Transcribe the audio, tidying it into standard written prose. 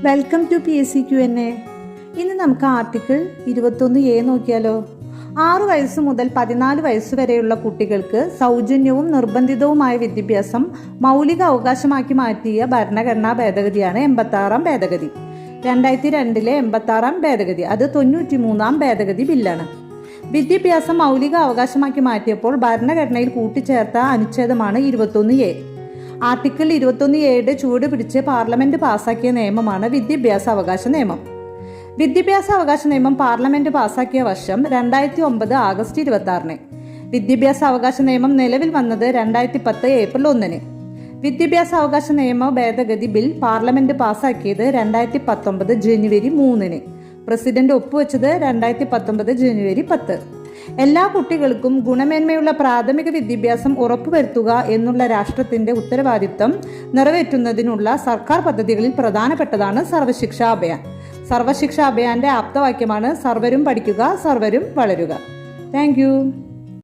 Welcome to PSC Q&A. ഇന്ന് നമുക്ക് article 21A നോക്കിയാലോ. 6 വയസ്സ് മുതൽ 14 വയസ്സ് വരെയുള്ള കുട്ടികൾക്ക് സൗജന്യവും നിർബന്ധിതവുമായ വിദ്യാഭ്യാസം മൗലിക അവകാശമാക്കി മാറ്റിയ ഭരണഘടനാ ഭേദഗതിയാണ് 86-ാം ഭേദഗതി. 2002 86-ാം ഭേദഗതി, അത് 93-ാം ഭേദഗതി ബില്ലാണ്. വിദ്യാഭ്യാസം മൗലിക അവകാശമാക്കി മാറ്റിയപ്പോൾ ഭരണഘടനയിൽ കൂട്ടിച്ചേർത്ത അനുച്ഛേദമാണ് 21A. ആർട്ടിക്കിൾ 21Aയുടെ ചൂട് പിടിച്ച് പാർലമെന്റ് പാസാക്കിയ നിയമമാണ് വിദ്യാഭ്യാസ അവകാശ നിയമം. വിദ്യാഭ്യാസ അവകാശ നിയമം പാർലമെന്റ് പാസാക്കിയ വർഷം 2009 ആഗസ്റ്റ് 26-ന്. വിദ്യാഭ്യാസ അവകാശ നിയമം നിലവിൽ വന്നത് 2010 ഏപ്രിൽ 1-ന്. വിദ്യാഭ്യാസ അവകാശ നിയമ ഭേദഗതി ബിൽ പാർലമെന്റ് പാസാക്കിയത് 2019 ജനുവരി 3-ന്. പ്രസിഡന്റ് ഒപ്പുവെച്ചത് 2019 ജനുവരി 10. എല്ലാ കുട്ടികൾക്കും ഗുണമേന്മയുള്ള പ്രാഥമിക വിദ്യാഭ്യാസം ഉറപ്പുവരുത്തുക എന്നുള്ള രാഷ്ട്രത്തിന്റെ ഉത്തരവാദിത്തം നിറവേറ്റുന്നതിനുള്ള സർക്കാർ പദ്ധതികളിൽ പ്രധാനപ്പെട്ടതാണ് സർവശിക്ഷാ അഭിയാൻ. സർവശിക്ഷാ അഭിയാന്റെ ആപ്തവാക്യമാണ് സർവരും പഠിക്കുക, സർവരും വളരുക. Thank you.